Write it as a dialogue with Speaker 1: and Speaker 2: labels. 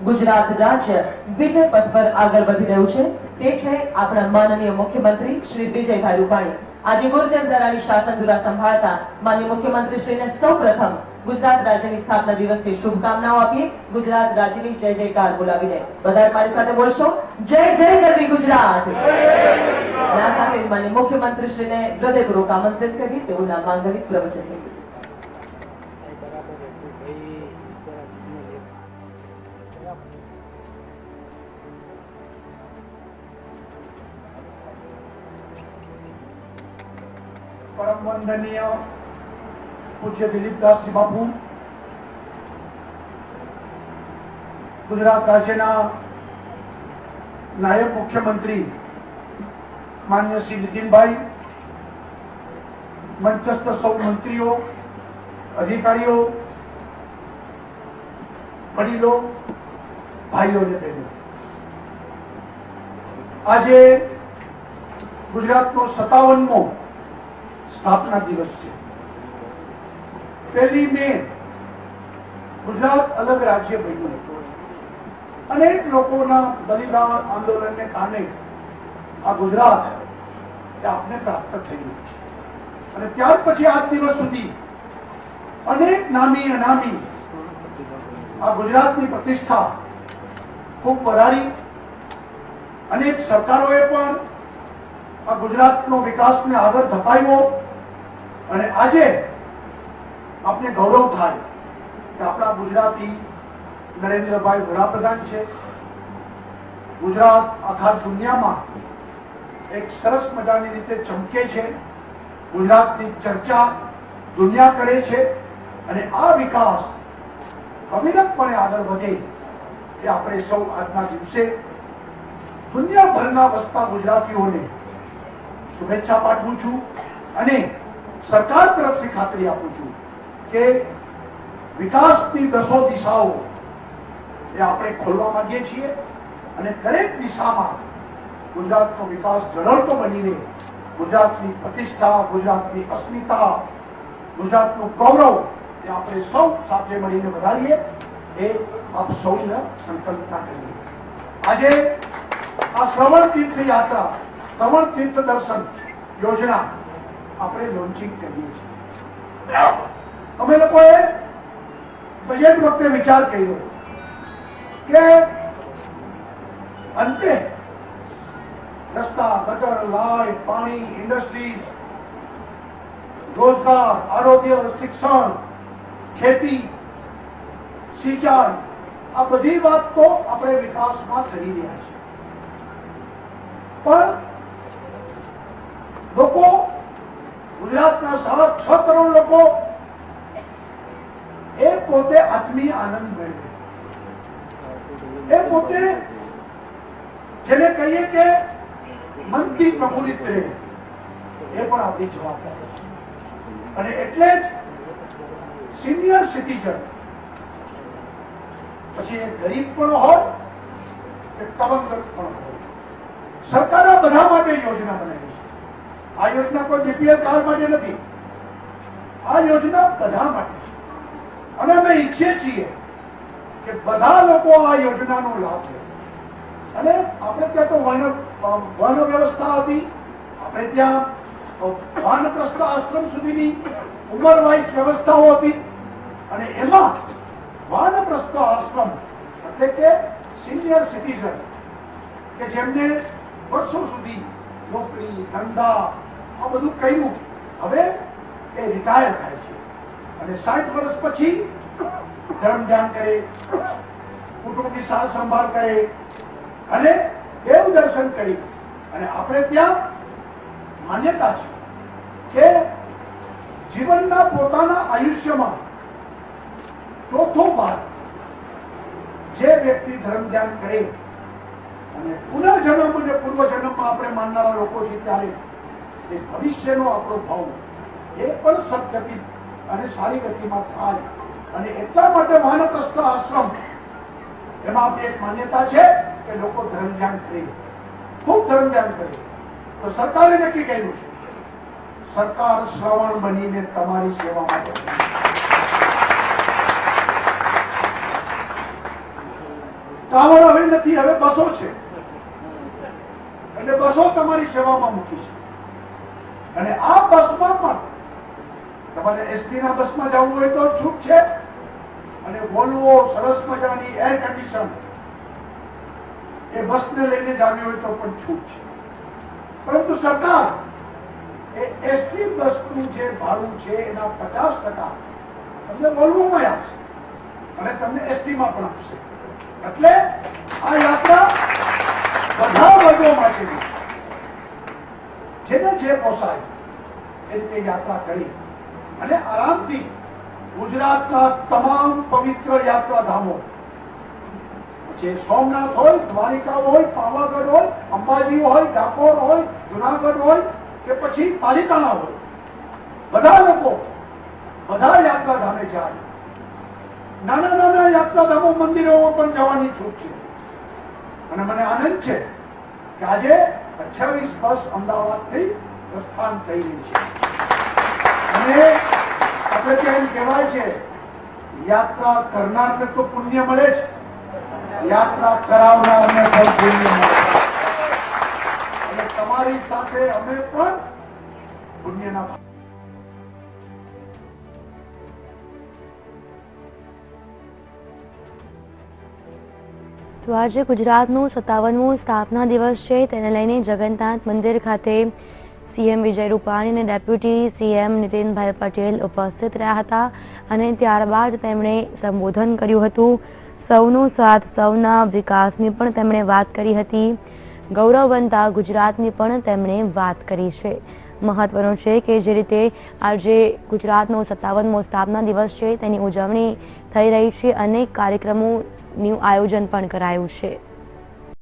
Speaker 1: ગુજરાત રાજ્ય વિજય પથ પર આગળ વધી રહ્યું છે તે છે આપણા માનનીય મુખ્યમંત્રી શ્રી વિજયભાઈ રૂપાણી। આજે ગુર્જર ધરાની શાસન ધુરા સંભાળતા માનનીય મુખ્યમંત્રી શ્રીને સૌપ્રથમ ગુજરાત રાજ્યની સ્થાપના દિવસની શુભકામનાઓ આપીએ। ગુજરાત રાજ્યની જય જયકાર બોલાવીને બધા મારી સાથે બોલશો, જય જય ગરવી ગુજરાત। સાથે માનનીય મુખ્યમંત્રી શ્રીને હૃદયપૂર્વક આમંત્રિત કરી તેઓના માંગલિક પ્રવચન કર્યું।
Speaker 2: परम वंदनीय पूज्य दिलीपदास जी बापू, गुजरात राज्यना नायब मुख्यमंत्री मान्य श्री नितिनभाई, मंचस्थ सौ मंत्रीओ, अधिकारीओ, वडीलो, भाईओ ने बहनों, आज गुजरात 57मो स्थापना दिवस है। 1 मे गुजरात अलग राज्य बन्યું હતું। अनेक लोगों बलिदान आंदोलन ने कारणे आ गुजरात आपने प्राप्त थયું અને ત્યાર પછી આજ દિવસ સુધી અનેક નામી અનામી આ ગુજરાતની પ્રતિષ્ઠા ખૂબ વધારી। અનેક સરકારોએ પણ આ ગુજરાતનો વિકાસને આગળ ધપાવ્યો અને આજે આપને ગૌરવ થાય કે આપણા ગુજરાતી નરેન્દ્રભાઈ વડાપ્રધાન છે। ગુજરાત આખા દુનિયામાં એક સરસ મજાની રીતે ચમકે છે। ગુજરાતની ચર્ચા દુનિયા કરે છે અને આ વિકાસ અવિરતપણે આગળ વધે એ આપણે સૌ આજના દિવસે દુનિયાભરના વસતા ગુજરાતીઓને શુભેચ્છા પાઠવું છું અને સરકાર તરફથી ખાતરી આપું છું કે વિકાસની 10 દિશાઓ એ આપણે ખોલવા માંગીએ છીએ અને દરેક દિશામાં ગુજરાતનો વિકાસ ઝળહળતો બનીને ગુજરાતની પ્રતિષ્ઠા, ગુજરાતની અસ્મિતા, ગુજરાતનું ગૌરવ એ આપણે સૌ સાથે મળીને વધારીએ એ આપ સૌને સંકલ્પના કરીએ। આજે આ શ્રવણ તીર્થ યાત્રા, શ્રવણ તીર્થ દર્શન યોजना આપણે લોન્ચિંગ કરીએ છીએ। અમે લોકોએ બજેટ વખતે વિચાર કર્યો કે અંતે રસ્તા, ગટર, લાઇટ, પાણી, ઇન્ડસ્ટ્રીઝ, રોજગાર, આરોગ્ય, શિક્ષણ, ખેતી, સિંચાઈ આ બધી વાત તો આપણે વિકાસમાં કરી રહ્યા છીએ, પણ લોકો ગુજરાતના 6.5 કરોડ લોકો એ પોતે આત્મીય આનંદ મેળવે, એ પોતે જેને કહીએ કે મનથી પ્રફુલ્લિત રહે એ પણ આપણી જવાબદારી છે। અને એટલે જ સિનિયર સિટીઝન પછી એ ગરીબ પણ હોય કે તવંગત પણ હોય, સરકારે બધા માટે યોજના બનાવી છે। આ યોજના કોઈ બીપીએલ કાર્ડ માટે નથી, આ યોજના બધા માટે છે અને અમે ઈચ્છીએ છીએ કે બધા લોકો આ યોજનાનો લાભ લે। અને આપણે ત્યાં તો વન વ્યવસ્થા હતી, આપણે ત્યાં વાનપ્રસ્થ આશ્રમ સુધીની ઉંમર વાઇઝ વ્યવસ્થાઓ હતી અને એમાં વાનપ્રસ્થ આશ્રમ એટલે કે સિનિયર સિટીઝન કે જેમને વર્ષો સુધી નોકરી, ધંધા આ બધું કર્યું, હવે એ રિટાયર થાય છે અને 60 વર્ષ પછી ધર્મ ધ્યાન કરે, કુટુંબની સાર સંભાળ કરે અને દેવ દર્શન કરી। અને આપણે ત્યાં માન્યતા છે કે જીવનના પોતાના આયુષ્યમાં ચોથો ભાગ જે વ્યક્તિ ધર્મ ધ્યાન કરે અને પુનર્જન્મ અને પૂર્વજન્મમાં આપણે માનનારા લોકો છે ત્યારે એ ભવિષ્યનો આપણો ભાવ એ પણ સદગતિ અને સારી ગતિમાં થાય અને એટલા માટે વાનપ્રસ્થ આશ્રમ એમાં એક માન્યતા છે કે લોકો ધર્મ ધ્યાન કરે, ખૂબ ધર્મ ધ્યાન કરે। તો સરકારે નક્કી કર્યું છે સરકાર શ્રવણ બનીને તમારી સેવા માટે કાવડ હવે નથી, હવે બસો છે. એટલે બસો તમારી સેવામાં મૂકી છે. અને આ બસમાં પણ તમારે એસટી ના બસમાં જવું હોય તો છૂટ છે, અને વોલ્વો સરસ મજાની એર કન્ડિશન એ બસને લઈને જાવી હોય તો પણ છૂટ છે. પરંતુ સરકાર એ એસટી બસનું જે ભાડું છે એના 50% તમને વોલ્વોમાં આપશે અને તમને એસટીમાં પણ આપશે. એટલે આ યાત્રા બધા વર્ગો માટેની, જેને જે પોસાય એ રીતે યાત્રા કરી અને આરામથી ગુજરાતના તમામ પવિત્ર યાત્રાધામો, જે સોમનાથ હોય, દ્વારિકા હોય, પાવાગઢ હોય, અંબાજી હોય, ડાકોર હોય, જુનાગઢ હોય કે પછી પાલિતાણા હોય, બધા લોકો બધા યાત્રાધામે જાય. નાના નાના યાત્રાધામો મંદિરોમાં પણ જવાની છૂટ છે. અને મને આનંદ છે કે આજે 28 બસ અમદાવાદથી પ્રસ્થાન થઈ રહી છે. અને આપણે ત્યાં કહેવાય છે, યાત્રા કરનારને તો પુણ્ય મળે છે, યાત્રા કરાવનારને પણ પુણ્ય મળે છે. અને તમારી સાથે અમે પણ પુણ્યના
Speaker 3: તો આજે ગુજરાતનું 57મો સ્થાપના દિવસ છે, તેને લઈને જગન્નાથ મંદિર ખાતે સીએમ વિજય રૂપાણી અને ડેપ્યુટી સીએમ નીતિનભાઈ પટેલ ઉપસ્થિત રહ્યા હતા અને ત્યારબાદ તેમણે સંબોધન કર્યું હતું. સૌનો સાથ, સૌના વિકાસની પણ તેમણે વાત કરી હતી. ગૌરવવંતા ગુજરાતની પણ તેમણે વાત કરી છે. મહત્વનું છે કે જે રીતે આજે ગુજરાતનો 57મો સ્થાપના દિવસ છે તેની ઉજવણી થઈ રહી છે, અનેક કાર્યક્રમોનું આયોજન પણ કરાયું છે.